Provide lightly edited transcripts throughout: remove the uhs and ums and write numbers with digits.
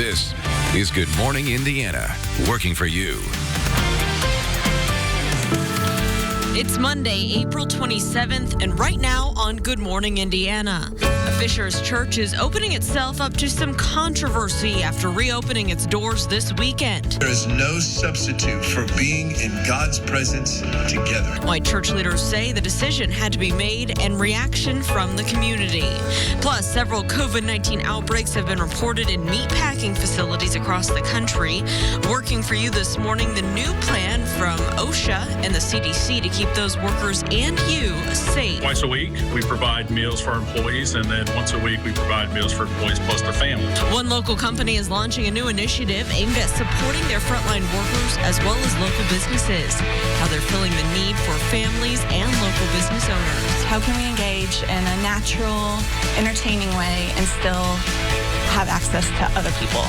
This is Good Morning Indiana, working for you. It's Monday, April 27th, and right now on Good Morning Indiana, a Fisher's Church is opening itself up to some controversy after reopening its doors this weekend. There is no substitute for being in God's presence together. White church leaders say the decision had to be made and reaction from the community. Plus, several COVID-19 outbreaks have been reported in meatpacking facilities across the country. Working for you this morning, the new plan from OSHA and the CDC to keep those workers and you safe. Twice a week, we provide meals for our employees, and then once a week, we provide meals for employees plus their families. One local company is launching a new initiative aimed at supporting their frontline workers as well as local businesses. How they're filling the need for families and local business owners. How can we engage in a natural, entertaining way and still have access to other people?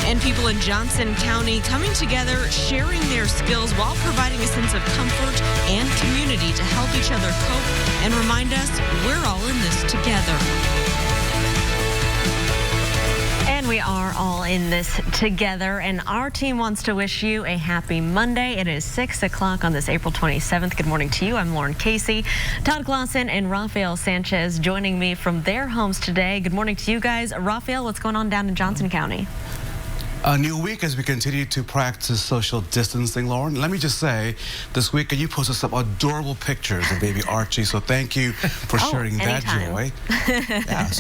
And people in Johnson County coming together, sharing their skills while providing a sense of comfort and community to help each other cope and remind us we're all in this together. And we are all in this together, and our team wants to wish you a happy Monday. It is 6 o'clock on this April 27th. Good morning to you. I'm Lauren Casey. Todd Clausen and Rafael Sanchez joining me from their homes today. Good morning to you guys. Rafael, what's going on down in Johnson County? A new week as we continue to practice social distancing, Lauren. Let me just say, this weekend you posted some adorable pictures of baby Archie, so thank you for sharing that joy.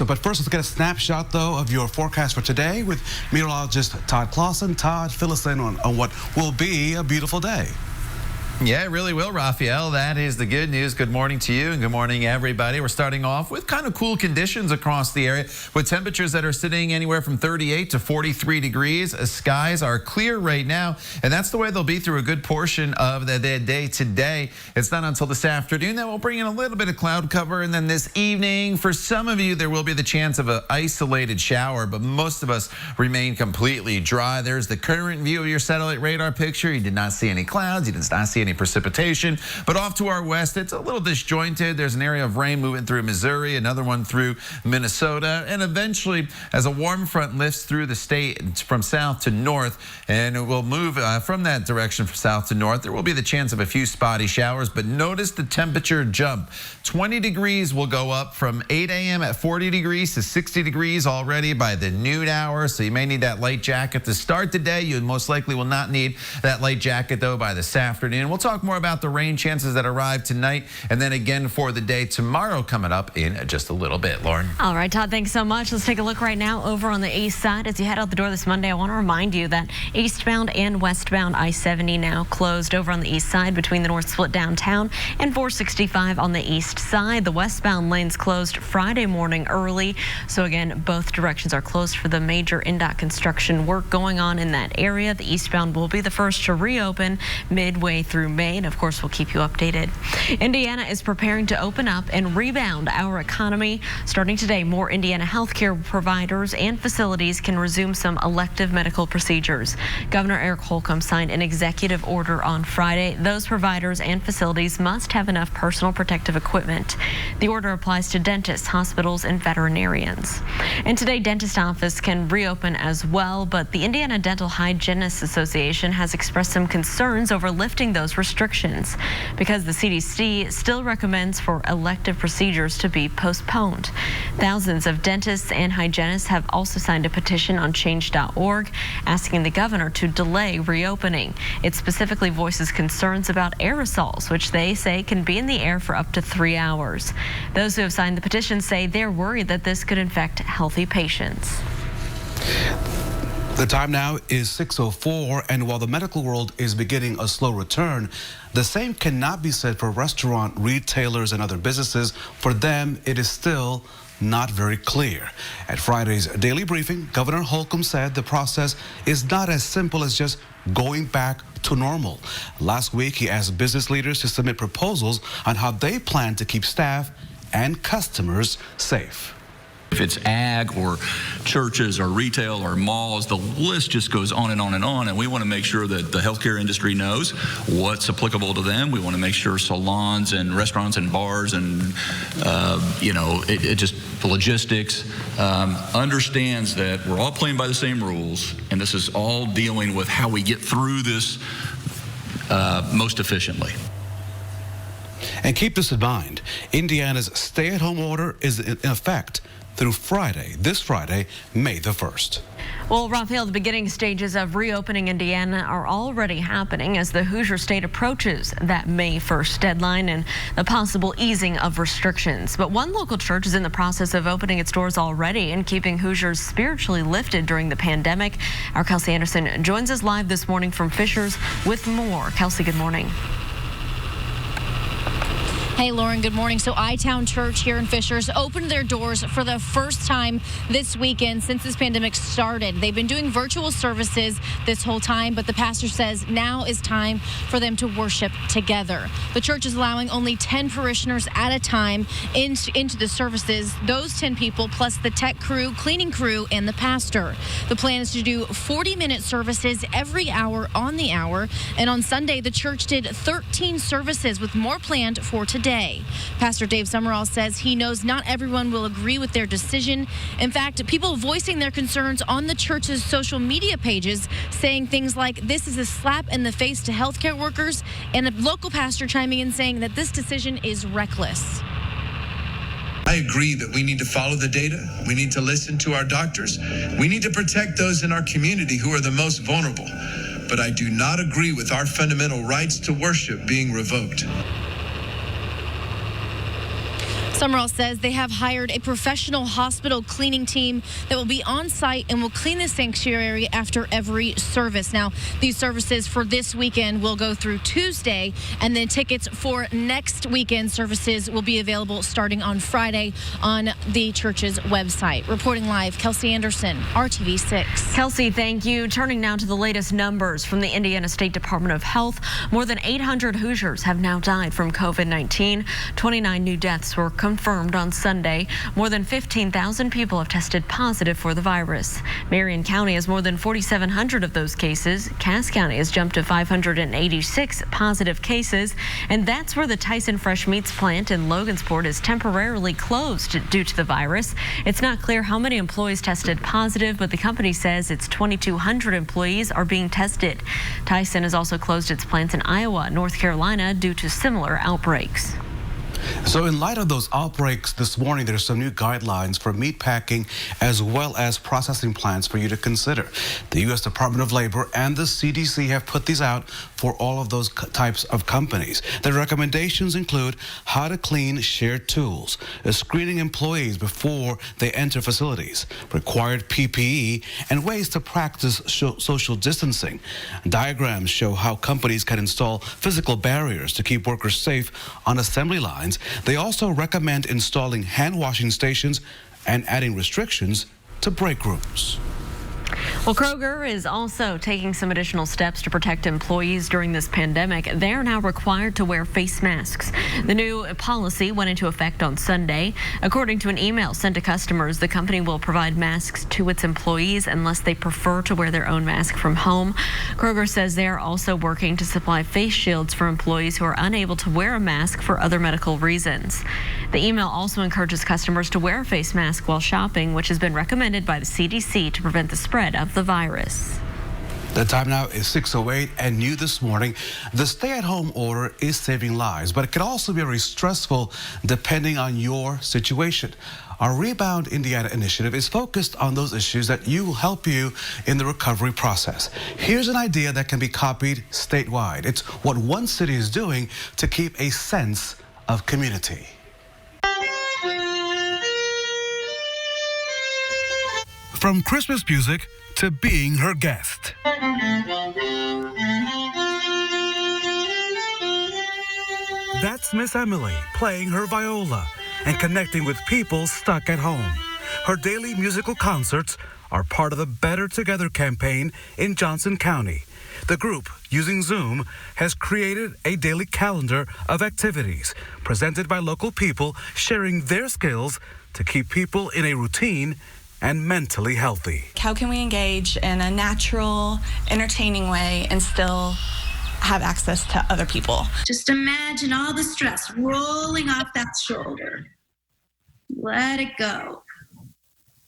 But first, let's get a snapshot, though, of your forecast for today with meteorologist Todd Clausen. Todd, fill us in on what will be a beautiful day. Yeah, it really will, Rafael. That is the good news. Good morning to you and good morning, everybody. We're starting off with kind of cool conditions across the area with temperatures that are sitting anywhere from 38 to 43 degrees. Skies are clear right now, and that's the way they'll be through a good portion of the day today. It's not until this afternoon that we'll bring in a little bit of cloud cover, and then this evening, for some of you, there will be the chance of an isolated shower, but most of us remain completely dry. There's the current view of your satellite radar picture. You did not see any clouds. You did not see any precipitation, but off to our west, it's a little disjointed. There's an area of rain moving through Missouri, another one through Minnesota, and eventually, as a warm front lifts through the state from south to north, and it will move from that direction from south to north, there will be the chance of a few spotty showers, but notice the temperature jump. 20 degrees will go up from 8 a.m. at 40 degrees to 60 degrees already by the noon hour, so you may need that light jacket to start the day. You most likely will not need that light jacket, though, by this afternoon. We'll talk more about the rain chances that arrive tonight, and then again for the day tomorrow coming up in just a little bit. Lauren. All right, Todd, thanks so much. Let's take a look right now over on the east side. As you head out the door this Monday, I want to remind you that eastbound and westbound I-70 now closed over on the east side between the North Split downtown and 465 on the east side. The westbound lanes closed Friday morning early. So again, both directions are closed for the major INDOT construction work going on in that area. The eastbound will be the first to reopen midway through May, and of course we'll keep you updated. Indiana is preparing to open up and rebound our economy. Starting today, more Indiana healthcare providers and facilities can resume some elective medical procedures. Governor Eric Holcomb signed an executive order on Friday. Those providers and facilities must have enough personal protective equipment. The order applies to dentists, hospitals, and veterinarians. And today, dentist office can reopen as well, but the Indiana Dental Hygienists Association has expressed some concerns over lifting those restrictions because the CDC still recommends for elective procedures to be postponed. Thousands of dentists and hygienists have also signed a petition on change.org asking the governor to delay reopening. It specifically voices concerns about aerosols, which they say can be in the air for up to 3 hours. Those who have signed the petition say they're worried that this could infect healthy patients. The time now is 6:04, and while the medical world is beginning a slow return, the same cannot be said for restaurant, retailers, and other businesses. For them, it is still not very clear. At Friday's daily briefing, Governor Holcomb said the process is not as simple as just going back to normal. Last week, he asked business leaders to submit proposals on how they plan to keep staff and customers safe. If it's ag or churches or retail or malls, the list just goes on and on and on. And we want to make sure that the healthcare industry knows what's applicable to them. We want to make sure salons and restaurants and bars and, the logistics understands that we're all playing by the same rules. And this is all dealing with how we get through this most efficiently. And keep this in mind, Indiana's stay-at-home order is in effect through this Friday, May the 1st. Well, Raphael, the beginning stages of reopening Indiana are already happening as the Hoosier State approaches that May 1st deadline and the possible easing of restrictions. But one local church is in the process of opening its doors already and keeping Hoosiers spiritually lifted during the pandemic. Our Kelsey Anderson joins us live this morning from Fishers with more. Kelsey, good morning. Hey, Lauren, good morning. So I-Town Church here in Fishers opened their doors for the first time this weekend since this pandemic started. They've been doing virtual services this whole time, but the pastor says now is time for them to worship together. The church is allowing only 10 parishioners at a time into the services. Those 10 people plus the tech crew, cleaning crew, and the pastor. The plan is to do 40-minute services every hour on the hour. And on Sunday, the church did 13 services with more planned for today. Pastor Dave Summerall says he knows not everyone will agree with their decision. In fact, people voicing their concerns on the church's social media pages, saying things like this is a slap in the face to healthcare workers, and a local pastor chiming in saying that this decision is reckless. I agree that we need to follow the data. We need to listen to our doctors. We need to protect those in our community who are the most vulnerable. But I do not agree with our fundamental rights to worship being revoked. Summerall says they have hired a professional hospital cleaning team that will be on site and will clean the sanctuary after every service. Now, these services for this weekend will go through Tuesday, and then tickets for next weekend services will be available starting on Friday on the church's website. Reporting live, Kelsey Anderson, RTV6. Kelsey, thank you. Turning now to the latest numbers from the Indiana State Department of Health. More than 800 Hoosiers have now died from COVID-19. 29 new deaths were confirmed on Sunday. More than 15,000 people have tested positive for the virus. Marion County has more than 4,700 of those cases. Cass County has jumped to 586 positive cases, and that's where the Tyson Fresh Meats plant in Logansport is temporarily closed due to the virus. It's not clear how many employees tested positive, but the company says its 2,200 employees are being tested. Tyson has also closed its plants in Iowa, North Carolina due to similar outbreaks. So in light of those outbreaks this morning, there's some new guidelines for meatpacking as well as processing plants for you to consider. The U.S. Department of Labor and the CDC have put these out for all of those types of companies. The recommendations include how to clean shared tools, screening employees before they enter facilities, required PPE, and ways to practice social distancing. Diagrams show how companies can install physical barriers to keep workers safe on assembly lines. They also recommend installing hand washing stations and adding restrictions to break rooms. Well, Kroger is also taking some additional steps to protect employees during this pandemic. They are now required to wear face masks. The new policy went into effect on Sunday. According to an email sent to customers, the company will provide masks to its employees unless they prefer to wear their own mask from home. Kroger says they are also working to supply face shields for employees who are unable to wear a mask for other medical reasons. The email also encourages customers to wear a face mask while shopping, which has been recommended by the CDC to prevent the spread of the virus. The time now is 6:08, and new this morning, the stay-at-home order is saving lives, but it can also be very stressful depending on your situation. Our Rebound Indiana initiative is focused on those issues that will help you in the recovery process. Here's an idea that can be copied statewide. It's what one city is doing to keep a sense of community. From Christmas music to being her guest. That's Miss Emily playing her viola and connecting with people stuck at home. Her daily musical concerts are part of the Better Together campaign in Johnson County. The group, using Zoom, has created a daily calendar of activities presented by local people sharing their skills to keep people in a routine and mentally healthy. How can we engage in a natural, entertaining way and still have access to other people? Just imagine all the stress rolling off that shoulder. Let it go.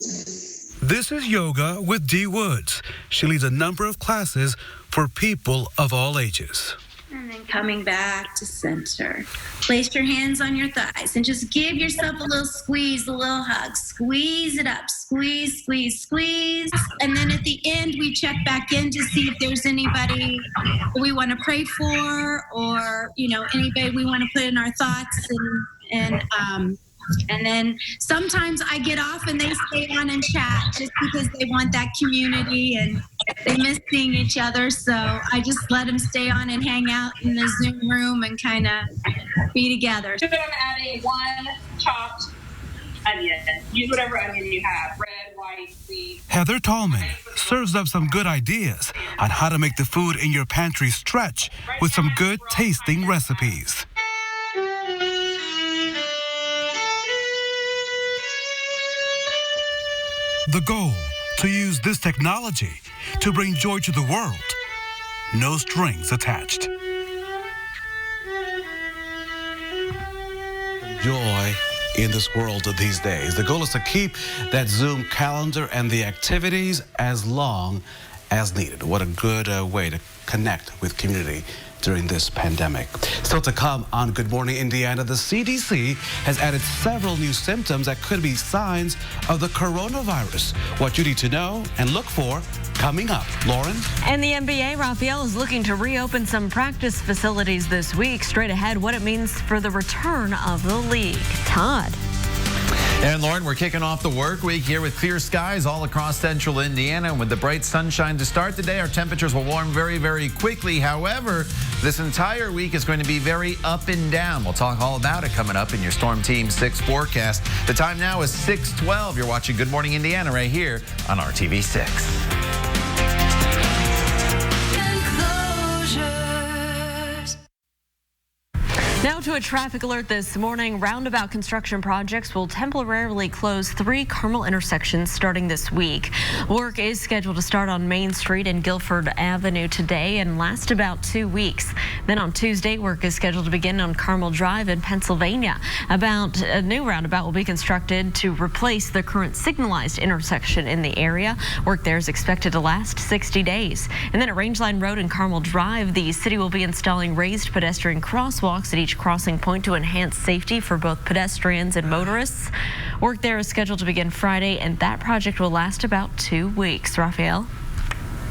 This is Yoga with Dee Woods. She leads a number of classes for people of all ages. And then coming back to center. Place your hands on your thighs and just give yourself a little squeeze, a little hug. Squeeze it up. Squeeze, squeeze, squeeze. And then at the end, we check back in to see if there's anybody we want to pray for or, anybody we want to put in our thoughts. And then sometimes I get off and they stay on and chat just because they want that community and they miss seeing each other. So I just let them stay on and hang out in the Zoom room and kind of be together. So I'm adding 1 chopped onion. Use whatever onion you have, red, white, sweet. Heather Tallman serves up some good ideas on how to make the food in your pantry stretch with some good tasting recipes. The goal, to use this technology to bring joy to the world. No strings attached. Joy in this world these days. The goal is to keep that Zoom calendar and the activities as long as needed. What a good way to connect with community during this pandemic. Still to come on Good Morning Indiana, the CDC has added several new symptoms that could be signs of the coronavirus. What you need to know and look for coming up. Lauren? And the NBA, Raphael, is looking to reopen some practice facilities this week. Straight ahead, what it means for the return of the league. Todd? And Lauren, we're kicking off the work week here with clear skies all across central Indiana. And with the bright sunshine to start the day, our temperatures will warm very, very quickly. However, this entire week is going to be very up and down. We'll talk all about it coming up in your Storm Team 6 forecast. The time now is 6:12. You're watching Good Morning Indiana right here on RTV 6. Now to a traffic alert this morning. Roundabout construction projects will temporarily close 3 Carmel intersections starting this week. Work is scheduled to start on Main Street and Guilford Avenue today and last about 2 weeks. Then on Tuesday, work is scheduled to begin on Carmel Drive in Pennsylvania. A new roundabout will be constructed to replace the current signalized intersection in the area. Work there is expected to last 60 days. And then at Rangeline Road and Carmel Drive, the city will be installing raised pedestrian crosswalks at each crossing point to enhance safety for both pedestrians and motorists. Work there is scheduled to begin Friday, and that project will last about 2 weeks. Raphael?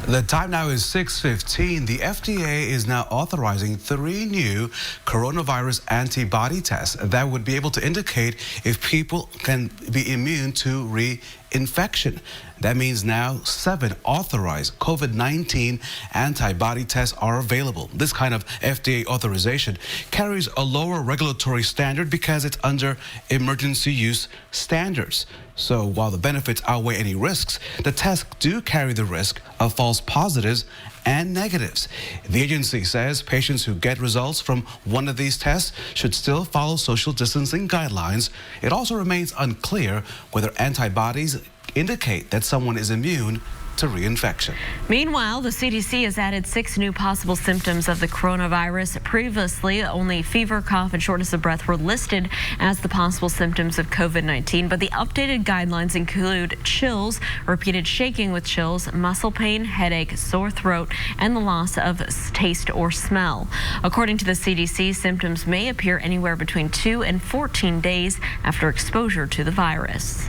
The time now is 6:15. The FDA is now authorizing 3 new coronavirus antibody tests that would be able to indicate if people can be immune to reinfection. That means now 7 authorized COVID-19 antibody tests are available. This kind of FDA authorization carries a lower regulatory standard because it's under emergency use standards. So while the benefits outweigh any risks, the tests do carry the risk of false positives and negatives. The agency says patients who get results from one of these tests should still follow social distancing guidelines. It also remains unclear whether antibodies indicate that someone is immune to reinfection. Meanwhile, the CDC has added 6 new possible symptoms of the coronavirus. Previously, only fever, cough, and shortness of breath were listed as the possible symptoms of COVID-19, but the updated guidelines include chills, repeated shaking with chills, muscle pain, headache, sore throat, and the loss of taste or smell. According to the CDC, symptoms may appear anywhere between 2 and 14 days after exposure to the virus.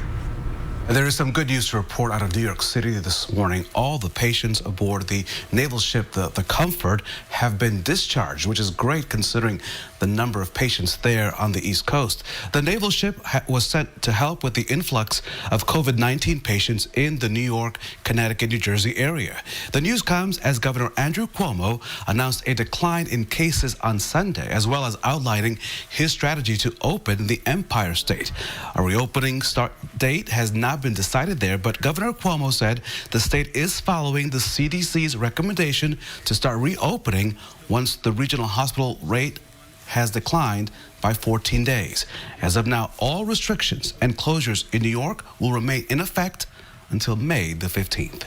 There is some good news to report out of New York City this morning. All the patients aboard the naval ship, the Comfort, have been discharged, which is great considering the number of patients there on the East Coast. The naval ship was sent to help with the influx of COVID-19 patients in the New York, Connecticut, New Jersey area. The news comes as Governor Andrew Cuomo announced a decline in cases on Sunday, as well as outlining his strategy to open the Empire State. A reopening start date has not not been decided there, but Governor Cuomo said the state is following the CDC's recommendation to start reopening once the regional hospital rate has declined by 14 days. As of now, all restrictions and closures in New York will remain in effect until May the 15th.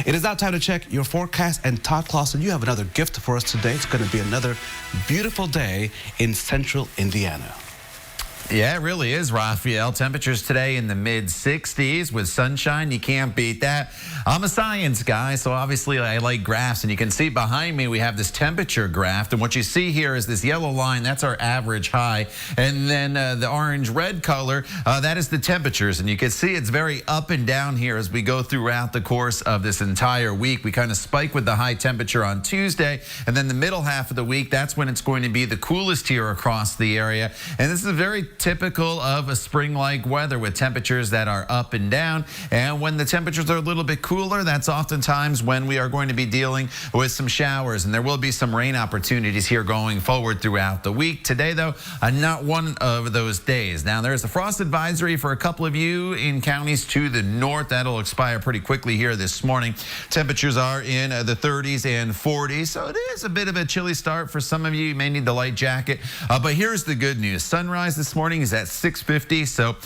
It is now time to check your forecast, and Todd Clausen, you have another gift for us today. It's going to be another beautiful day in central Indiana. Yeah, it really is, Raphael. Temperatures today in the mid-60s with sunshine. You can't beat that. I'm a science guy, so obviously I like graphs, and you can see behind me we have this temperature graph, and what you see here is this yellow line. That's our average high, and then the orange-red color, that is the temperatures, and you can see it's very up and down here as we go throughout the course of this entire week. We kind of spike with the high temperature on Tuesday, and then the middle half of the week, that's when it's going to be the coolest here across the area, and this is very typical of a spring-like weather with temperatures that are up and down. And when the temperatures are a little bit cooler, that's oftentimes when we are going to be dealing with some showers, and there will be some rain opportunities here going forward throughout the week. Today, though, not one of those days. Now, there's a frost advisory for a couple of you in counties to the north. That'll expire pretty quickly here this morning. Temperatures are in the 30s and 40s, so it is a bit of a chilly start for some of you. You may need the light jacket, but here's the good news. Sunrise this morning is at 6:50, so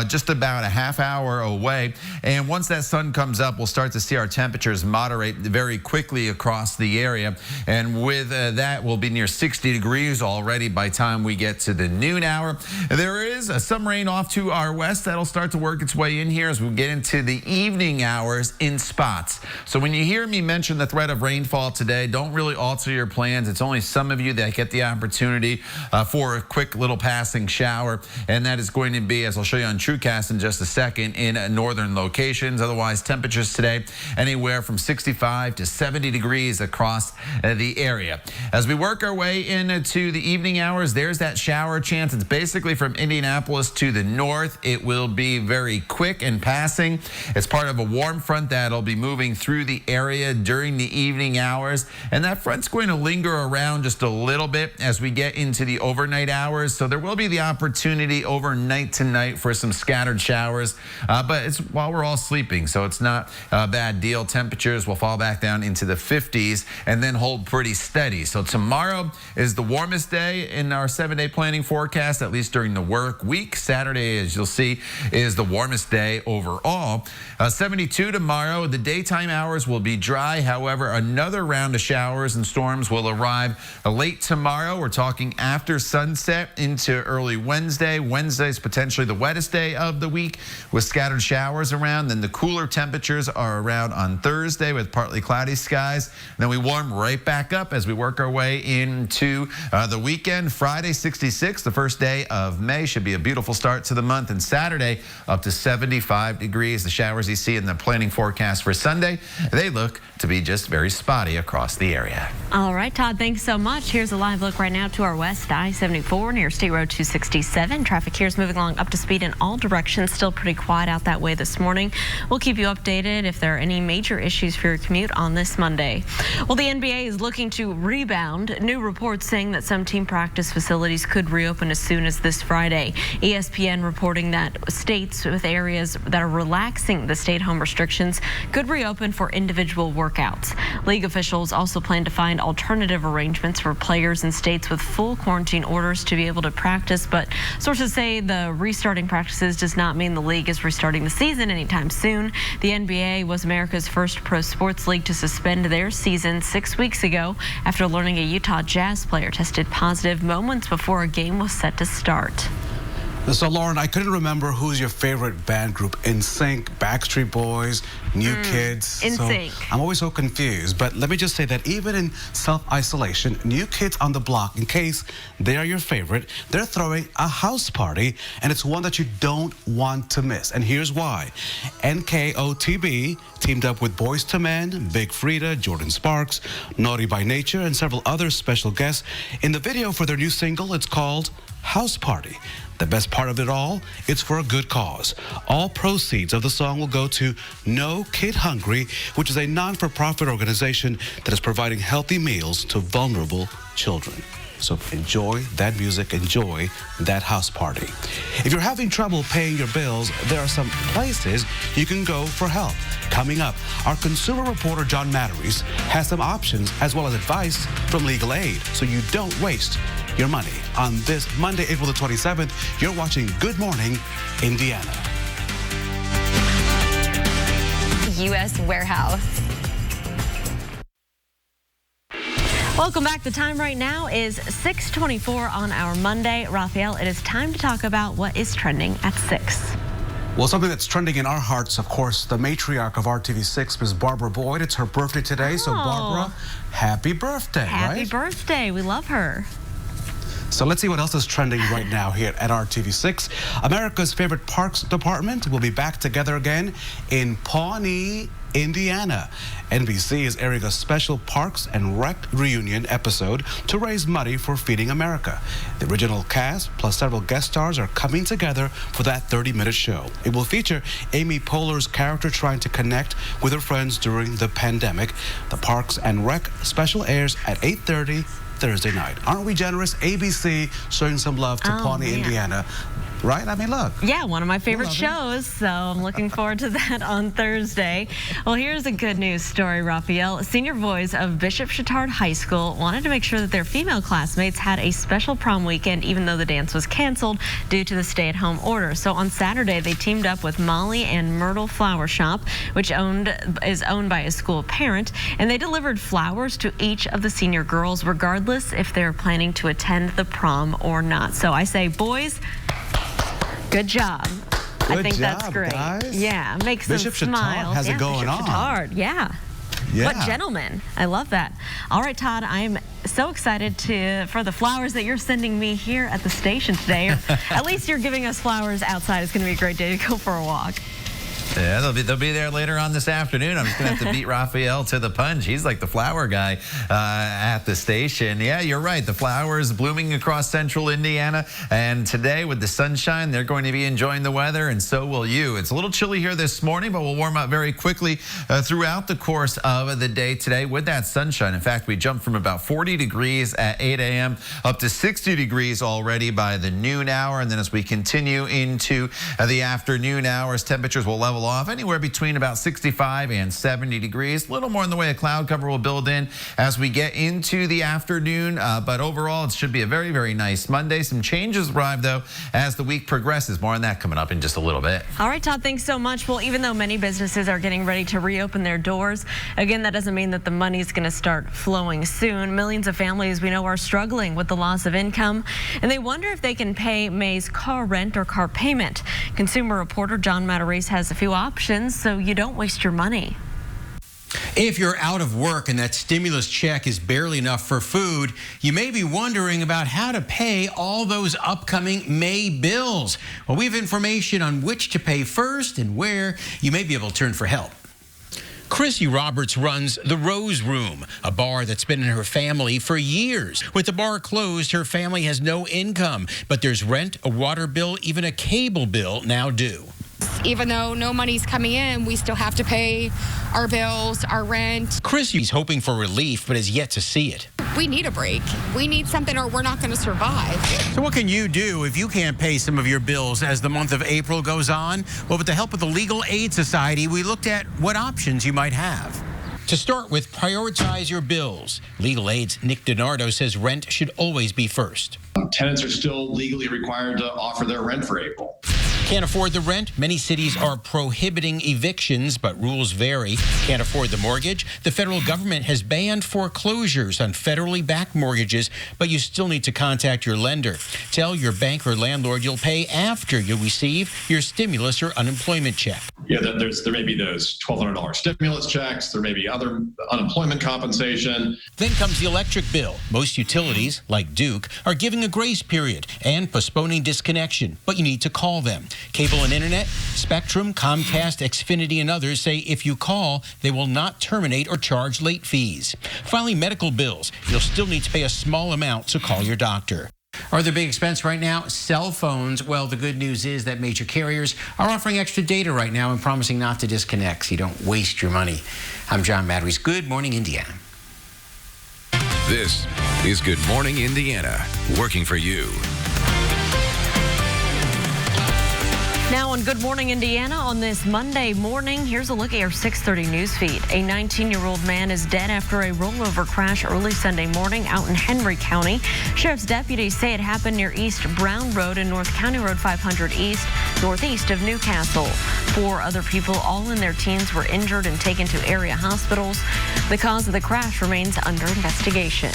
just about a half hour away. And once that sun comes up, we'll start to see our temperatures moderate very quickly across the area. And with that, we'll be near 60 degrees already by the time we get to the noon hour. There is some rain off to our west that'll start to work its way in here as we get into the evening hours in spots. So when you hear me mention the threat of rainfall today, don't really alter your plans. It's only some of you that get the opportunity for a quick little passing shower. And that is going to be, as I'll show you on TrueCast in just a second, in northern locations. Otherwise, temperatures today anywhere from 65 to 70 degrees across the area. As we work our way into the evening hours, there's that shower chance. It's basically from Indianapolis to the north. It will be very quick and passing. It's part of a warm front that'll be moving through the area during the evening hours. And that front's going to linger around just a little bit as we get into the overnight hours. So there will be the opportunity overnight tonight for some scattered showers, but it's while we're all sleeping, so it's not a bad deal. Temperatures will fall back down into the 50s and then hold pretty steady. So tomorrow is the warmest day in our 7-day planning forecast, at least during the work week. Saturday, as you'll see, is the warmest day overall. 72 tomorrow. The daytime hours will be dry. However, another round of showers and storms will arrive late tomorrow. We're talking after sunset into early Wednesday. Wednesday's potentially the wettest day of the week with scattered showers around. Then the cooler temperatures are around on Thursday with partly cloudy skies. Then we warm right back up as we work our way into the weekend. Friday, 66, the first day of May. Should be a beautiful start to the month. And Saturday, up to 75 degrees. The showers you see in the planning forecast for Sunday, they look to be just very spotty across the area. All right, Todd, thanks so much. Here's a live look right now to our west, I-74 near State Road 267. Traffic here is moving along up to speed in all directions. Still pretty quiet out that way this morning. We'll keep you updated if there are any major issues for your commute on this Monday. Well, the NBA is looking to rebound. New reports saying that some team practice facilities could reopen as soon as this Friday. ESPN reporting that states with areas that are relaxing the stay-at-home restrictions could reopen for individual workouts. League officials also plan to find alternative arrangements for players in states with full quarantine orders to be able to practice, but sources say the restarting practices does not mean the league is restarting the season anytime soon. The NBA was America's first pro sports league to suspend their season 6 weeks ago after learning a Utah Jazz player tested positive moments before a game was set to start. So, Lauren, I couldn't remember who's your favorite band group. NSYNC, Backstreet Boys, New Kids. NSYNC. So I'm always so confused. But let me just say that even in self-isolation, New Kids on the Block, in case they are your favorite, they're throwing a house party, and it's one that you don't want to miss. And here's why. NKOTB teamed up with Boyz II Men, Big Frida, Jordan Sparks, Naughty by Nature, and several other special guests in the video for their new single. It's called House Party. The best part of it all, it's for a good cause. All proceeds of the song will go to No Kid Hungry, which is a non-for-profit organization that is providing healthy meals to vulnerable children. So enjoy that music, enjoy that house party. If you're having trouble paying your bills, there are some places you can go for help. Coming up, our consumer reporter John Matteries has some options as well as advice from legal aid so you don't waste your money. On this Monday, April the 27th, you're watching Good Morning Indiana. U.S. Warehouse. Welcome back. The time right now is 6:24 on our Monday. Raphael, it is time to talk about what is trending at 6. Well, something that's trending in our hearts, of course, the matriarch of RTV6, Ms. Barbara Boyd. It's her birthday today. Oh. So, Barbara, happy birthday, Happy right? birthday. We love her. So let's see what else is trending right now here at RTV6. America's favorite parks department will be back together again in Pawnee, Indiana. NBC is airing a special Parks and Rec reunion episode to raise money for Feeding America. The original cast plus several guest stars are coming together for that 30-minute show. It will feature Amy Poehler's character trying to connect with her friends during the pandemic. The Parks and Rec special airs at 8:30 Thursday night. Aren't we generous? ABC showing some love to Pawnee, Indiana. Right? I mean, look. Yeah, one of my favorite shows, so I'm looking forward to that on Thursday. Well, here's a good news story, Raphael. Senior boys of Bishop Chatard High School wanted to make sure that their female classmates had a special prom weekend, even though the dance was canceled due to the stay-at-home order. So on Saturday, they teamed up with Molly and Myrtle Flower Shop, which is owned by a school parent, and they delivered flowers to each of the senior girls, regardless if they're planning to attend the prom or not. So I say, boys, good job. I think that's great. Guys. Yeah, makes them smile. Bishop Chatard has it going Bishop on. Chatard, yeah. What gentlemen. I love that. All right, Todd, I'm so excited for the flowers that you're sending me here at the station today. Or at least you're giving us flowers outside. It's going to be a great day to go for a walk. Yeah, they'll be there later on this afternoon. I'm just going to have to beat Raphael to the punch. He's like the flower guy at the station. Yeah, you're right. The flowers blooming across central Indiana. And today with the sunshine, they're going to be enjoying the weather, and so will you. It's a little chilly here this morning, but we'll warm up very quickly throughout the course of the day today with that sunshine. In fact, we jumped from about 40 degrees at 8 a.m. up to 60 degrees already by the noon hour. And then as we continue into the afternoon hours, temperatures will level off anywhere between about 65 and 70 degrees. A little more in the way of cloud cover will build in as we get into the afternoon. But overall, it should be a very, very nice Monday. Some changes arrive, though, as the week progresses. More on that coming up in just a little bit. All right, Todd, thanks so much. Well, even though many businesses are getting ready to reopen their doors, again, that doesn't mean that the money's going to start flowing soon. Millions of families we know are struggling with the loss of income, and they wonder if they can pay May's car rent or car payment. Consumer reporter John Matteries has a few options so you don't waste your money. If you're out of work and that stimulus check is barely enough for food, you may be wondering about how to pay all those upcoming May bills. Well, we have information on which to pay first and where you may be able to turn for help. Chrissy Roberts runs the Rose Room, a bar that's been in her family for years. With the bar closed, her family has no income, but there's rent, a water bill, even a cable bill now due. Even though no money's coming in, we still have to pay our bills, our rent. Chrissy's hoping for relief, but has yet to see it. We need a break. We need something or we're not going to survive. So what can you do if you can't pay some of your bills as the month of April goes on? Well, with the help of the Legal Aid Society, we looked at what options you might have. To start with, prioritize your bills. Legal Aid's Nick DiNardo says rent should always be first. Tenants are still legally required to offer their rent for April. Can't afford the rent? Many cities are prohibiting evictions, but rules vary. Can't afford the mortgage? The federal government has banned foreclosures on federally backed mortgages, but you still need to contact your lender. Tell your bank or landlord you'll pay after you receive your stimulus or unemployment check. Yeah, there may be those $1,200 stimulus checks. There may be other unemployment compensation. Then comes the electric bill. Most utilities, like Duke, are giving a grace period and postponing disconnection, but you need to call them. Cable and internet, Spectrum, Comcast, Xfinity, and others say if you call, they will not terminate or charge late fees. Finally, medical bills. You'll still need to pay a small amount, so call your doctor. Our other big expense right now, cell phones. Well, the good news is that major carriers are offering extra data right now and promising not to disconnect so you don't waste your money. I'm John Madries. Good morning, Indiana. This is Good Morning Indiana, working for you. Now on Good Morning Indiana on this Monday morning, here's a look at your 6:30 news feed. A 19-year-old man is dead after a rollover crash early Sunday morning out in Henry County. Sheriff's deputies say it happened near East Brown Road and North County Road 500 East, northeast of Newcastle. 4 other people, all in their teens, were injured and taken to area hospitals. The cause of the crash remains under investigation.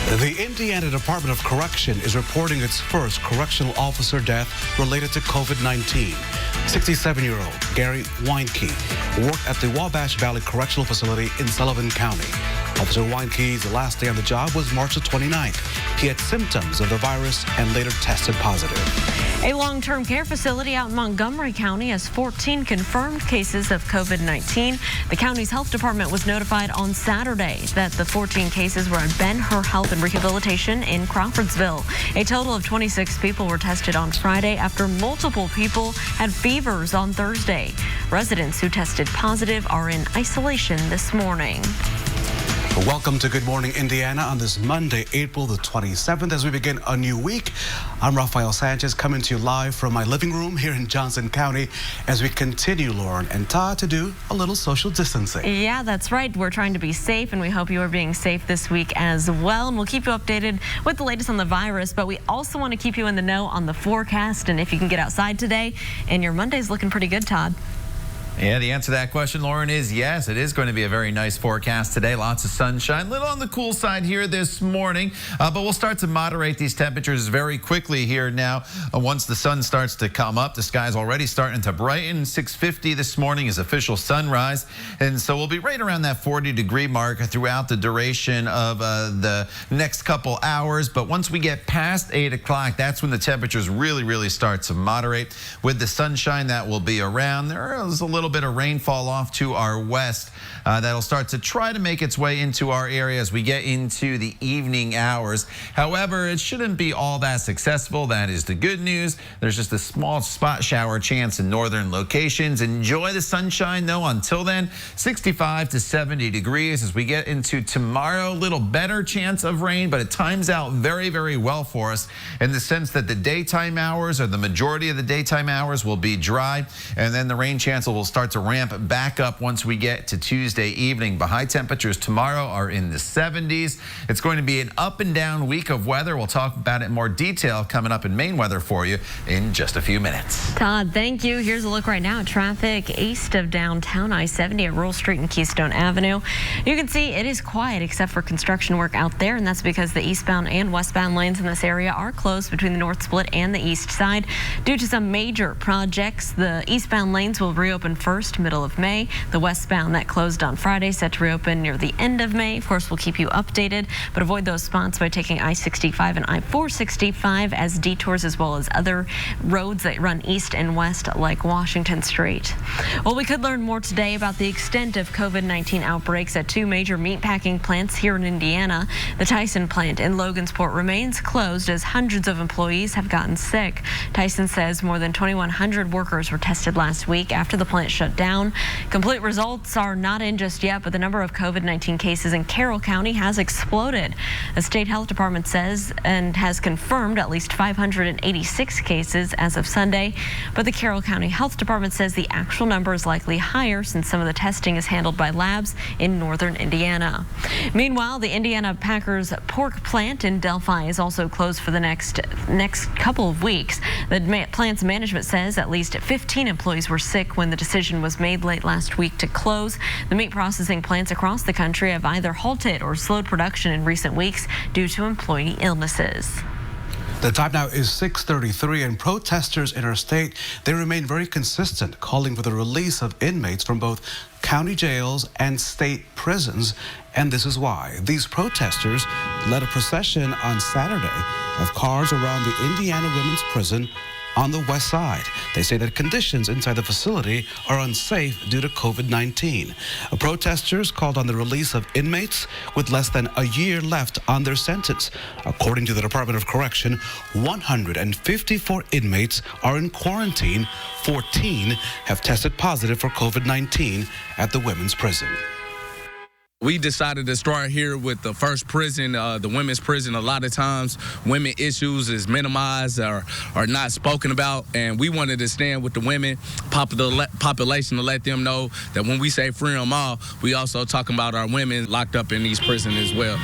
The Indiana Department of Correction is reporting its first correctional officer death related to COVID-19. 67-year-old Gary Weinke worked at the Wabash Valley Correctional Facility in Sullivan County. Officer Weinke's last day on the job was March the 29th. He had symptoms of the virus and later tested positive. A long-term care facility out in Montgomery County has 14 confirmed cases of COVID-19. The county's health department was notified on Saturday that the 14 cases were at Ben-Hur Health and Rehabilitation in Crawfordsville. A total of 26 people were tested on Friday after multiple people had fevers on Thursday. Residents who tested positive are in isolation this morning. Welcome to Good Morning Indiana on this Monday, April the 27th, as we begin a new week. I'm Rafael Sanchez, coming to you live from my living room here in Johnson County as we continue, Lauren and Todd, to do a little social distancing. Yeah, that's right. We're trying to be safe, and we hope you are being safe this week as well. And we'll keep you updated with the latest on the virus, but we also want to keep you in the know on the forecast and if you can get outside today. And your Monday's looking pretty good, Todd. Yeah, the answer to that question, Lauren, is yes. It is going to be a very nice forecast today. Lots of sunshine. A little on the cool side here this morning, but we'll start to moderate these temperatures very quickly here now. Once the sun starts to come up, the sky's already starting to brighten. 6:50 this morning is official sunrise, and so we'll be right around that 40-degree mark throughout the duration of the next couple hours. But once we get past 8 o'clock, that's when the temperatures really start to moderate. With the sunshine that will be around, there is a little bit of rainfall off to our west that'll start to try to make its way into our area as we get into the evening hours. However, it shouldn't be all that successful. That is the good news. There's just a small spot shower chance in northern locations. Enjoy the sunshine though. Until then, 65 to 70 degrees as we get into tomorrow. Little better chance of rain, but it times out very well for us in the sense that the daytime hours, or the majority of the daytime hours, will be dry, and then the rain chance will start to ramp back up once we get to Tuesday evening. But high temperatures tomorrow are in the 70s. It's going to be an up and down week of weather. We'll talk about it in more detail coming up in Maine weather for you in just a few minutes. Todd, thank you. Here's a look right now at traffic east of downtown I-70 at Rural Street and Keystone Avenue. You can see it is quiet except for construction work out there, and that's because the eastbound and westbound lanes in this area are closed between the north split and the east side due to some major projects. The eastbound lanes will reopen first, middle of May. The westbound that closed on Friday set to reopen near the end of May. Of course, we'll keep you updated, but avoid those spots by taking I-65 and I-465 as detours, as well as other roads that run east and west like Washington Street. Well, we could learn more today about the extent of COVID-19 outbreaks at 2 major meatpacking plants here in Indiana. The Tyson plant in Logansport remains closed as hundreds of employees have gotten sick. Tyson says more than 2,100 workers were tested last week after the plant shut down. Complete results are not in just yet, but the number of COVID-19 cases in Carroll County has exploded. The state health department says and has confirmed at least 586 cases as of Sunday, but the Carroll County Health Department says the actual number is likely higher since some of the testing is handled by labs in northern Indiana. Meanwhile, the Indiana Packers pork plant in Delphi is also closed for the next couple of weeks. The plant's management says at least 15 employees were sick when the decision was made late last week to close. The meat processing plants across the country have either halted or slowed production in recent weeks due to employee illnesses. The time now is 6:33, and protesters in our state, they remain very consistent, calling for the release of inmates from both county jails and state prisons. And this is why. These protesters led a procession on Saturday of cars around the Indiana Women's Prison on the west side. They say that conditions inside the facility are unsafe due to COVID-19. Protesters called on the release of inmates with less than a year left on their sentence. According to the Department of Correction, 154 inmates are in quarantine. 14 have tested positive for COVID-19 at the women's prison. We decided to start here with the first prison, the women's prison. A lot of times, women issues is minimized or are not spoken about, and we wanted to stand with the women population to let them know that when we say free them all, we also talking about our women locked up in these prisons as well.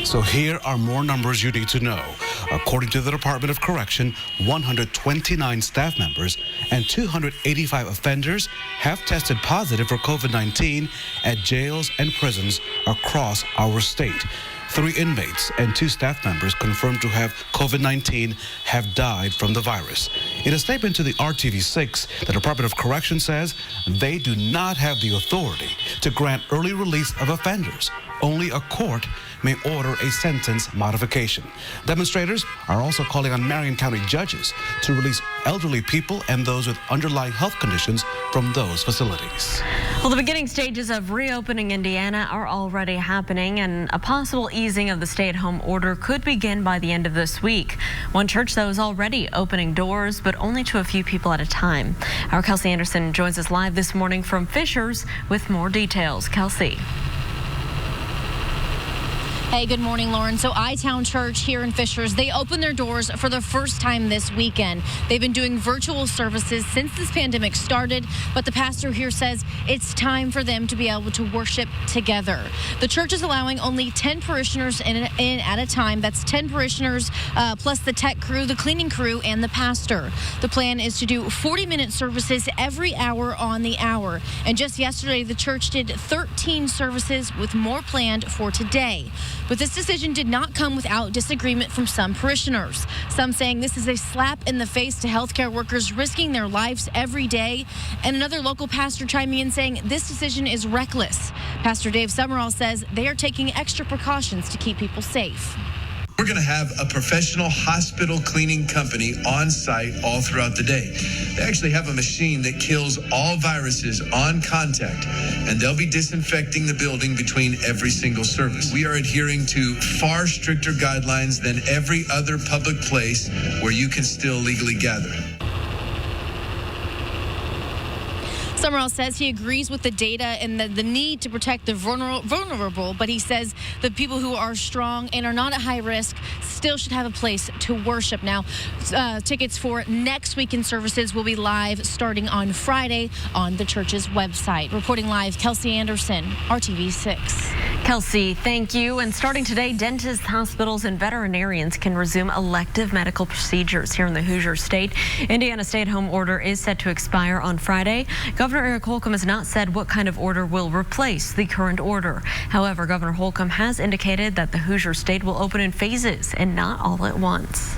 So here are more numbers you need to know. According to the Department of Correction, 129 staff members and 285 offenders have tested positive for COVID-19 at jails and prisons across our state. 3 inmates and 2 staff members confirmed to have COVID-19 have died from the virus. In a statement to the RTV6, the Department of Correction says they do not have the authority to grant early release of offenders. Only a court may order a sentence modification. Demonstrators are also calling on Marion County judges to release elderly people and those with underlying health conditions from those facilities. Well, the beginning stages of reopening Indiana are already happening, and a possible easing of the stay-at-home order could begin by the end of this week. One church, though, is already opening doors, but only to a few people at a time. Our Kelsey Anderson joins us live this morning from Fishers with more details. Kelsey. Hey, good morning, Lauren. So I-Town Church here in Fishers, they opened their doors for the first time this weekend. They've been doing virtual services since this pandemic started, but the pastor here says it's time for them to be able to worship together. The church is allowing only 10 parishioners in at a time. That's 10 parishioners plus the tech crew, the cleaning crew, and the pastor. The plan is to do 40-minute services every hour on the hour. And just yesterday, the church did 13 services with more planned for today. But this decision did not come without disagreement from some parishioners. Some saying this is a slap in the face to healthcare workers risking their lives every day. And another local pastor chiming in saying this decision is reckless. Pastor Dave Summerall says they are taking extra precautions to keep people safe. We're going to have a professional hospital cleaning company on site all throughout the day. They actually have a machine that kills all viruses on contact, and they'll be disinfecting the building between every single service. We are adhering to far stricter guidelines than every other public place where you can still legally gather. Summerall says he agrees with the data and the need to protect the vulnerable, but he says the people who are strong and are not at high risk still should have a place to worship. Now, tickets for next weekend services will be live starting on Friday on the church's website. Reporting live, Kelsey Anderson, RTV6. Kelsey, thank you. And starting today, dentists, hospitals, and veterinarians can resume elective medical procedures here in the Hoosier State. Indiana's stay-at-home order is set to expire on Friday. Governor Eric Holcomb has not said what kind of order will replace the current order. However, Governor Holcomb has indicated that the Hoosier State will open in phases and not all at once.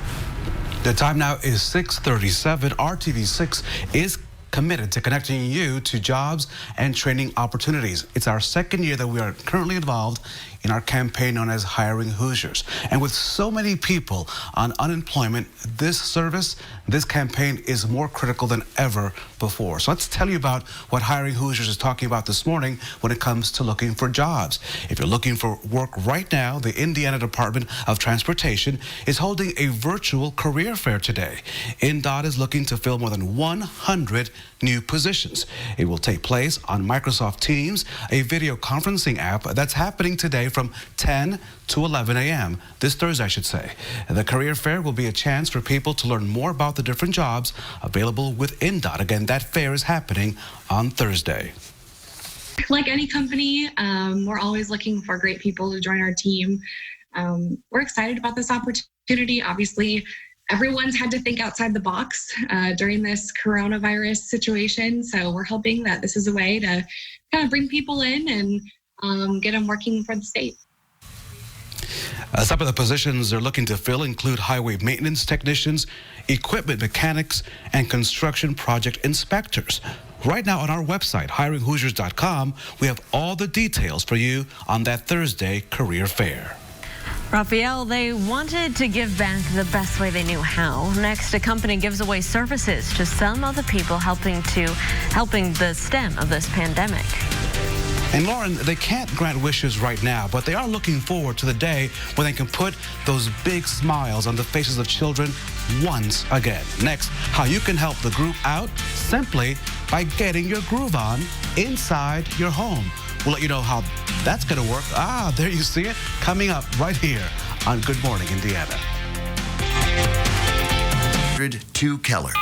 The time now is 6:37. RTV6 is committed to connecting you to jobs and training opportunities. It's our second year that we are currently involved in our campaign known as Hiring Hoosiers. And with so many people on unemployment, this service, this campaign is more critical than ever before. So let's tell you about what Hiring Hoosiers is talking about this morning when it comes to looking for jobs. If you're looking for work right now, the Indiana Department of Transportation is holding a virtual career fair today. INDOT is looking to fill more than 100 new positions. It will take place on Microsoft Teams, a video conferencing app that's happening today from 10 to 11 a.m. this Thursday, I should say. The career fair will be a chance for people to learn more about the different jobs available with INDOT. Again, that fair is happening on Thursday. Like any company, we're always looking for great people to join our team. We're excited about this opportunity. Obviously, everyone's had to think outside the box during this coronavirus situation. So we're hoping that this is a way to kind of bring people in and get them working for the state. Some of the positions they're looking to fill include highway maintenance technicians, equipment mechanics, and construction project inspectors. Right now on our website, hiringhoosiers.com, we have all the details for you on that Thursday career fair. Raphael, they wanted to give back the best way they knew how. Next, a company gives away services to some of the people helping the stem of this pandemic. And Lauren, they can't grant wishes right now, but they are looking forward to the day when they can put those big smiles on the faces of children once again. Next, how you can help the group out simply by getting your groove on inside your home. We'll let you know how that's going to work. There you see it, coming up right here on Good Morning Indiana. To Keller.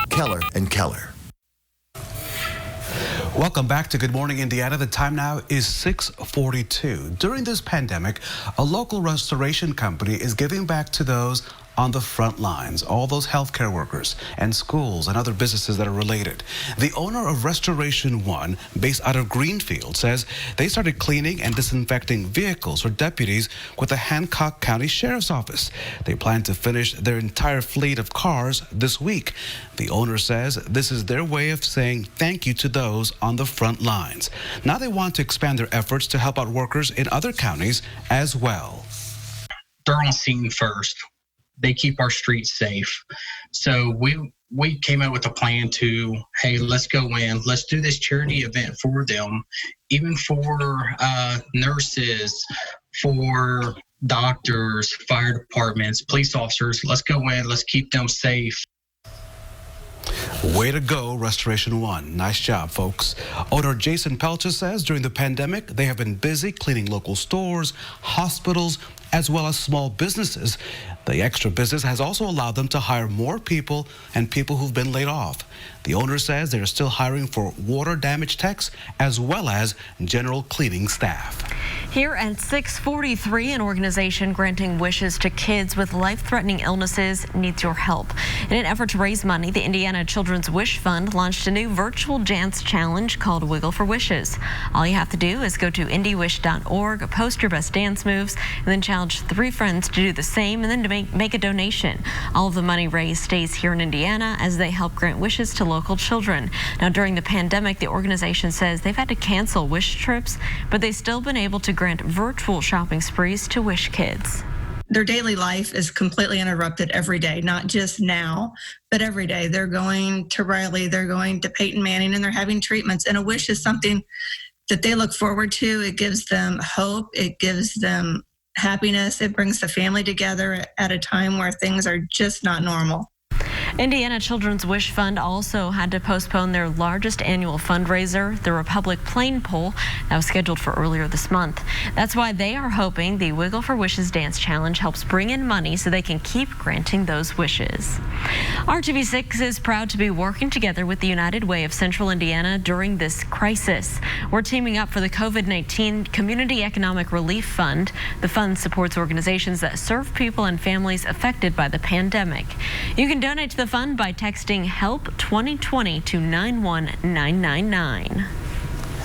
Keller and Keller. Welcome back to Good Morning Indiana. The time now is 6:42. During this pandemic, a local restoration company is giving back to those on the front lines, all those healthcare workers and schools and other businesses that are related. The owner of Restoration One, based out of Greenfield, says they started cleaning and disinfecting vehicles for deputies with the Hancock County Sheriff's Office. They plan to finish their entire fleet of cars this week. The owner says this is their way of saying thank you to those on the front lines. Now they want to expand their efforts to help out workers in other counties as well. They're on scene first. They keep our streets safe. So we came up with a plan to, hey, let's go in, let's do this charity event for them, even for nurses, for doctors, fire departments, police officers. Let's go in, let's keep them safe. Way to go, Restoration One. Nice job, folks. Owner Jason Pelcher says during the pandemic, they have been busy cleaning local stores, hospitals, as well as small businesses. The extra business has also allowed them to hire more people and people who've been laid off. The owner says they're still hiring for water damage techs as well as general cleaning staff. Here at 6:43, an organization granting wishes to kids with life-threatening illnesses needs your help. In an effort to raise money, the Indiana Children's Wish Fund launched a new virtual dance challenge called Wiggle for Wishes. All you have to do is go to indiewish.org, post your best dance moves, and then challenge 3 friends to do the same and then to make a donation. All of the money raised stays here in Indiana as they help grant wishes to local children. Now, during the pandemic, the organization says they've had to cancel wish trips, but they've still been able to grant virtual shopping sprees to wish kids. Their daily life is completely interrupted every day, not just now, but every day. They're going to Riley, they're going to Peyton Manning, and they're having treatments. And a wish is something that they look forward to. It gives them hope. It gives them happiness. It brings the family together at a time where things are just not normal. Indiana Children's Wish Fund also had to postpone their largest annual fundraiser, the Republic Plane Pull, that was scheduled for earlier this month. That's why they are hoping the Wiggle for Wishes Dance Challenge helps bring in money so they can keep granting those wishes. RTV6 is proud to be working together with the United Way of Central Indiana during this crisis. We're teaming up for the COVID-19 Community Economic Relief Fund. The fund supports organizations that serve people and families affected by the pandemic. You can donate to the fund by texting HELP 2020 to 91999.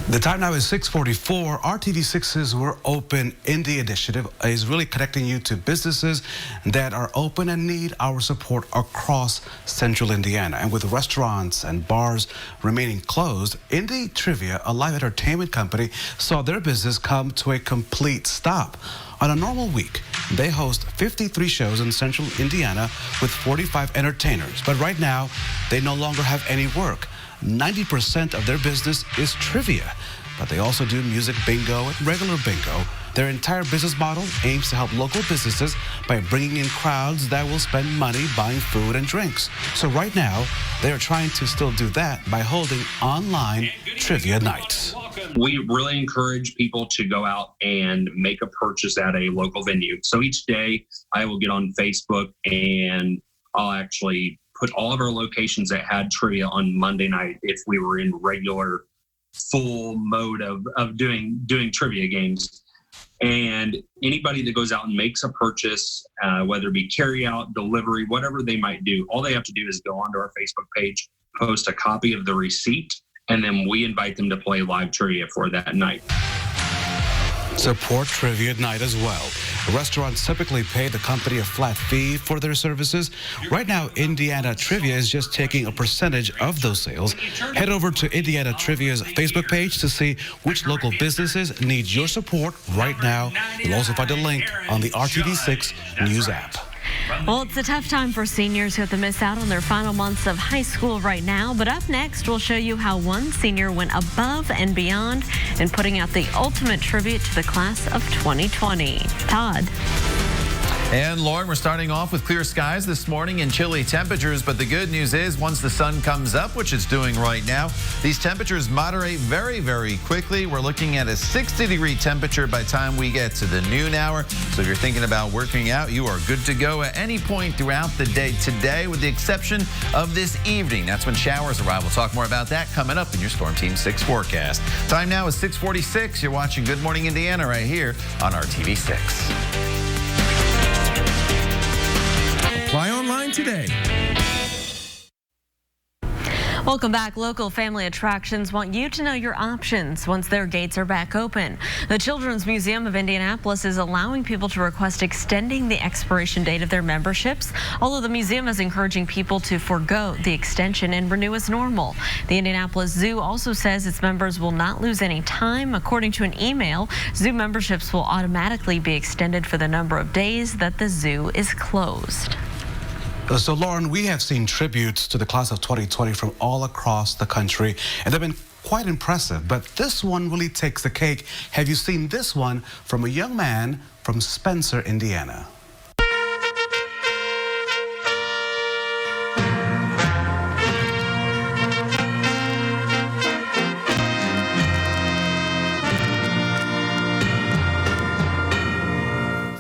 The time now is 6:44. RTV6's We're Open Indie Initiative is really connecting you to businesses that are open and need our support across central Indiana. And with restaurants and bars remaining closed, Indie Trivia, a live entertainment company, saw their business come to a complete stop. On a normal week, they host 53 shows in central Indiana with 45 entertainers. But right now, they no longer have any work. 90% of their business is trivia, but they also do music bingo and regular bingo. Their entire business model aims to help local businesses by bringing in crowds that will spend money buying food and drinks. So right now, they are trying to still do that by holding online trivia nights. We really encourage people to go out and make a purchase at a local venue. So each day I will get on Facebook and I'll actually put all of our locations that had trivia on Monday night if we were in regular full mode of doing trivia games. And anybody that goes out and makes a purchase, whether it be carry out, delivery, whatever they might do, all they have to do is go onto our Facebook page, post a copy of the receipt, and then we invite them to play live trivia for that night. Support trivia night as well. Restaurants typically pay the company a flat fee for their services. Right now, Indiana Trivia is just taking a percentage of those sales. Head over to Indiana Trivia's Facebook page to see which local businesses need your support right now. You'll also find a link on the RTV6 News app. Well, it's a tough time for seniors who have to miss out on their final months of high school right now. But up next, we'll show you how one senior went above and beyond in putting out the ultimate tribute to the class of 2020. Todd. And Lauren, we're starting off with clear skies this morning and chilly temperatures, but the good news is once the sun comes up, which it's doing right now, these temperatures moderate very, very quickly. We're looking at a 60-degree temperature by the time we get to the noon hour. So if you're thinking about working out, you are good to go at any point throughout the day today, with the exception of this evening. That's when showers arrive. We'll talk more about that coming up in your Storm Team 6 forecast. Time now is 6:46. You're watching Good Morning Indiana right here on RTV6. Apply online today. Welcome back. Local family attractions want you to know your options once their gates are back open. The Children's Museum of Indianapolis is allowing people to request extending the expiration date of their memberships, although the museum is encouraging people to forego the extension and renew as normal. The Indianapolis Zoo also says its members will not lose any time. According to an email, zoo memberships will automatically be extended for the number of days that the zoo is closed. So, Lauren, we have seen tributes to the class of 2020 from all across the country, and they've been quite impressive. But this one really takes the cake. Have you seen this one from a young man from Spencer, Indiana?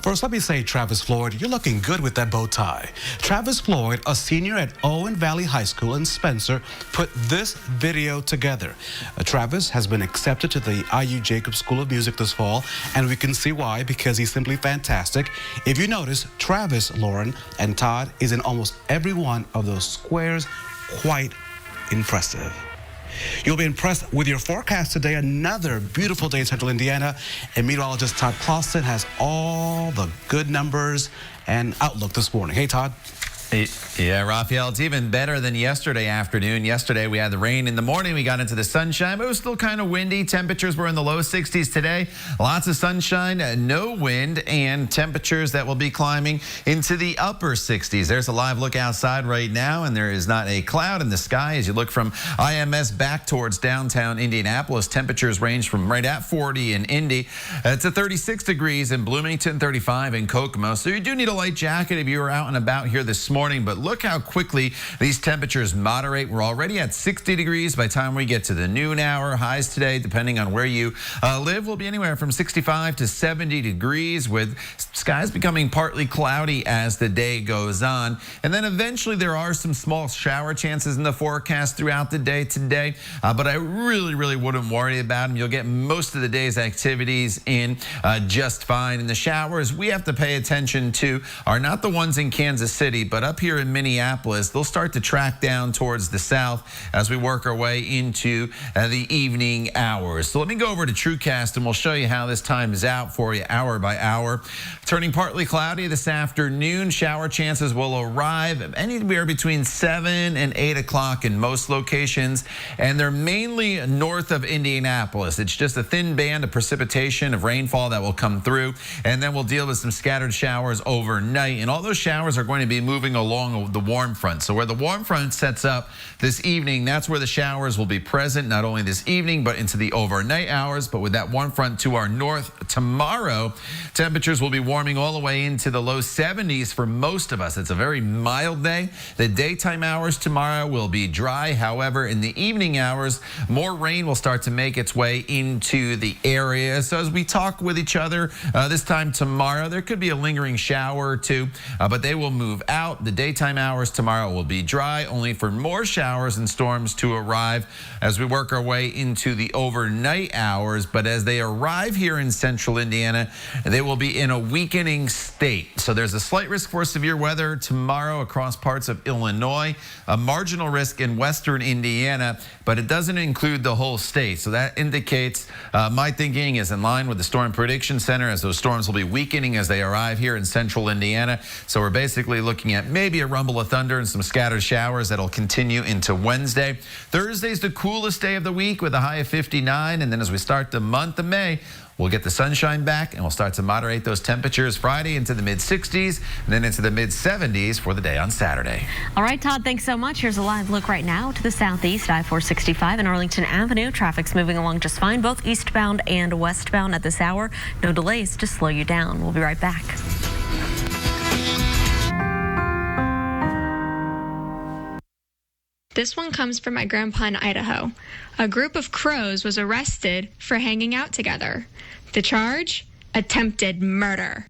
First, let me say, Travis Floyd, you're looking good with that bow tie. Travis Floyd, a senior at Owen Valley High School in Spencer, put this video together. Travis has been accepted to the IU Jacobs School of Music this fall, and we can see why, because he's simply fantastic. If you notice, Travis, Lauren, and Todd is in almost every one of those squares. Quite impressive. You'll be impressed with your forecast today. Another beautiful day in Central Indiana. And meteorologist Todd Clausen has all the good numbers and outlook this morning. Hey, Todd. Yeah, Raphael, it's even better than yesterday afternoon. Yesterday, we had the rain in the morning. We got into the sunshine, but it was still kind of windy. Temperatures were in the low 60s today. Lots of sunshine, no wind, and temperatures that will be climbing into the upper 60s. There's a live look outside right now, and there is not a cloud in the sky. As you look from IMS back towards downtown Indianapolis, temperatures range from right at 40 in Indy to 36 degrees in Bloomington, 35 in Kokomo. So you do need a light jacket if you are out and about here this morning. But look how quickly these temperatures moderate. We're already at 60 degrees by the time we get to the noon hour. Highs today, depending on where you live, will be anywhere from 65 to 70 degrees, with skies becoming partly cloudy as the day goes on. And then eventually there are some small shower chances in the forecast throughout the day today, but I really wouldn't worry about them. You'll get most of the day's activities in just fine. And the showers we have to pay attention to are not the ones in Kansas City, but up here in Minneapolis. They'll start to track down towards the south as we work our way into the evening hours. So let me go over to TrueCast and we'll show you how this time is out for you hour by hour. Turning partly cloudy this afternoon. Shower chances will arrive anywhere between 7 and 8 o'clock in most locations, and they're mainly north of Indianapolis. It's just a thin band of precipitation, of rainfall that will come through, and then we'll deal with some scattered showers overnight. And all those showers are going to be moving along the warm front. So where the warm front sets up this evening, that's where the showers will be present, not only this evening, but into the overnight hours. But with that warm front to our north tomorrow, temperatures will be warming all the way into the low 70s for most of us. It's a very mild day. The daytime hours tomorrow will be dry. However, in the evening hours, more rain will start to make its way into the area. So as we talk with each other this time tomorrow, there could be a lingering shower or two, but they will move out. The daytime hours tomorrow will be dry, only for more showers and storms to arrive as we work our way into the overnight hours. But as they arrive here in central Indiana, they will be in a weak weakening state. So there's a slight risk for severe weather tomorrow across parts of Illinois, a marginal risk in western Indiana, but it doesn't include the whole state. So that indicates my thinking is in line with the Storm Prediction Center, as those storms will be weakening as they arrive here in central Indiana. So we're basically looking at maybe a rumble of thunder and some scattered showers that'll continue into Wednesday. Thursday's the coolest day of the week with a high of 59. And then as we start the month of May, we'll get the sunshine back and we'll start to moderate those temperatures Friday into the mid-60s and then into the mid-70s for the day on Saturday. All right, Todd, thanks so much. Here's a live look right now to the southeast, I-465 and Arlington Avenue. Traffic's moving along just fine, both eastbound and westbound at this hour. No delays to slow you down. We'll be right back. This one comes from my grandpa in Idaho. A group of crows was arrested for hanging out together. The charge? Attempted murder.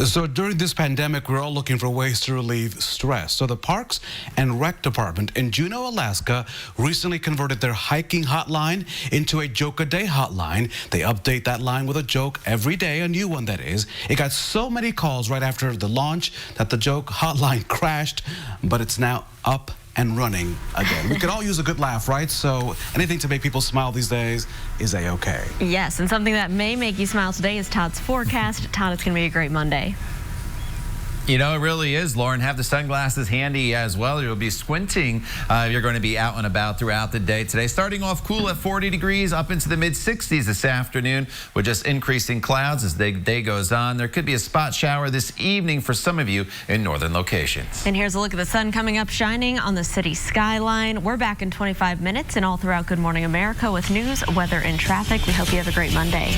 So during this pandemic, we're all looking for ways to relieve stress. So the Parks and Rec Department in Juneau, Alaska, recently converted their hiking hotline into a joke a day hotline. They update that line with a joke every day, a new one that is. It got so many calls right after the launch that the joke hotline crashed, but it's now up and running again. We could all use a good laugh, right? So anything to make people smile these days is a-okay. Yes, and something that may make you smile today is Todd's forecast. Todd, it's going to be a great Monday. You know, it really is, Lauren. Have the sunglasses handy as well. You'll be squinting. You're going to be out and about throughout the day today. Starting off cool at 40 degrees, up into the mid-60s this afternoon with just increasing clouds as the day goes on. There could be a spot shower this evening for some of you in northern locations. And here's a look at the sun coming up shining on the city skyline. We're back in 25 minutes and all throughout Good Morning America with news, weather, and traffic. We hope you have a great Monday.